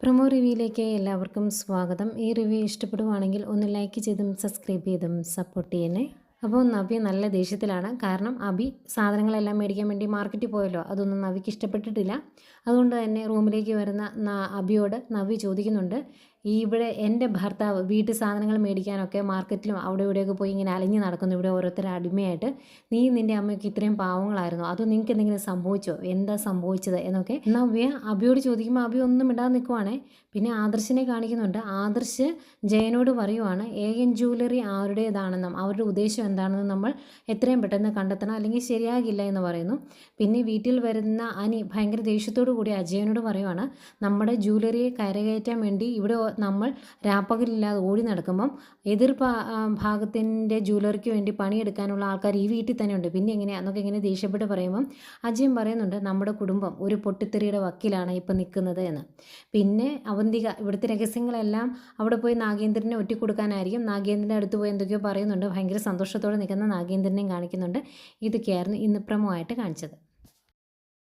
Promo റിവ്യൂയിലേക്ക് എല്ലാവർക്കും സ്വാഗതം. ഈ റിവ്യൂ ഇഷ്ടപ്പെടുവാണെങ്കിൽ ഒന്ന് ലൈക്ക് ചെയ്തും സബ്സ്ക്രൈബ് ചെയ്തും സപ്പോർട്ട് ചെയ്യണേ. അപ്പോൾ നവ്യ നല്ല ദേഷ്യത്തിലാണ്. കാരണം അബി സാധനങ്ങളെല്ലാം മേടിക്കാൻ വേണ്ടി മാർക്കറ്റിൽ പോയല്ലോ, അതൊന്നും നവ്യക്ക് ഇഷ്ടപ്പെട്ടിട്ടില്ല. അതുകൊണ്ട് തന്നെ റൂമിലേക്ക് വരുന്ന അബിയോട് നവ്യ ചോദിക്കുന്നുണ്ട്, ഇവിടെ എൻ്റെ ഭർത്താവ് വീട്ടു സാധനങ്ങൾ മേടിക്കാനൊക്കെ മാർക്കറ്റിലും അവിടെ ഇവിടെയൊക്കെ പോയി ഇങ്ങനെ അലഞ്ഞ് നടക്കുന്നു, ഇവിടെ ഓരോരുത്തരുടെ അടിമയായിട്ട്. നീ നിൻ്റെ അമ്മയ്ക്ക് ഇത്രയും പാവങ്ങളായിരുന്നു, അതോ നിങ്ങൾക്ക് എന്തെങ്കിലും സംഭവിച്ചോ, എന്താ സംഭവിച്ചത് എന്നൊക്കെ നവ്യ അബിയോട് ചോദിക്കുമ്പോൾ അബി ഒന്നും ഇടാതെ നിൽക്കുവാണേ. പിന്നെ ആദർശിനെ കാണിക്കുന്നുണ്ട്. ആദർശ് ജയനോട് പറയുവാണ്, AN ജ്വല്ലറി ആരുടേതാണെന്നും അവരുടെ ഉദ്ദേശം എന്താണെന്നും നമ്മൾ എത്രയും പെട്ടെന്ന് കണ്ടെത്തണം, അല്ലെങ്കിൽ ശരിയാകില്ല എന്ന് പറയുന്നു. പിന്നെ വീട്ടിൽ വരുന്ന അനി ഭയങ്കര ദേഷ്യത്തോടു കൂടി അജയനോട് പറയുവാണ്, നമ്മുടെ ജ്വല്ലറിയെ കരകയറ്റാൻ വേണ്ടി ഇവിടെ നമ്മൾ രാപ്പകലില്ലാതെ ഓടി നടക്കുമ്പം എതിർ ഭാഗത്തിൻ്റെ ജ്വല്ലറിക്ക് വേണ്ടി പണിയെടുക്കാനുള്ള ആൾക്കാർ ഈ വീട്ടിൽ തന്നെ ഉണ്ട്, പിന്നെ എങ്ങനെയാണെന്നൊക്കെ ഇങ്ങനെ ദേഷ്യപ്പെട്ട് പറയുമ്പം അജയൻ പറയുന്നുണ്ട്, നമ്മുടെ കുടുംബം ഒരു പൊട്ടിത്തെറിയുടെ വക്കിലാണ് ഇപ്പം നിൽക്കുന്നത് എന്ന്. പിന്നെ അവന്തിക ഇവിടുത്തെ രഹസ്യങ്ങളെല്ലാം അവിടെ പോയി നാഗേന്ദ്രനെ ഒറ്റിക്കൊടുക്കാനായിരിക്കും. നാഗേന്ദ്രൻ്റെ അടുത്ത് പോയി എന്തൊക്കെയോ പറയുന്നുണ്ട്. ഭയങ്കര സന്തോഷത്തോടെ നിൽക്കുന്ന നാഗേന്ദ്രനെയും കാണിക്കുന്നുണ്ട്. ഇതൊക്കെയായിരുന്നു ഇന്ന് പ്രമോ ആയിട്ട് കാണിച്ചത്.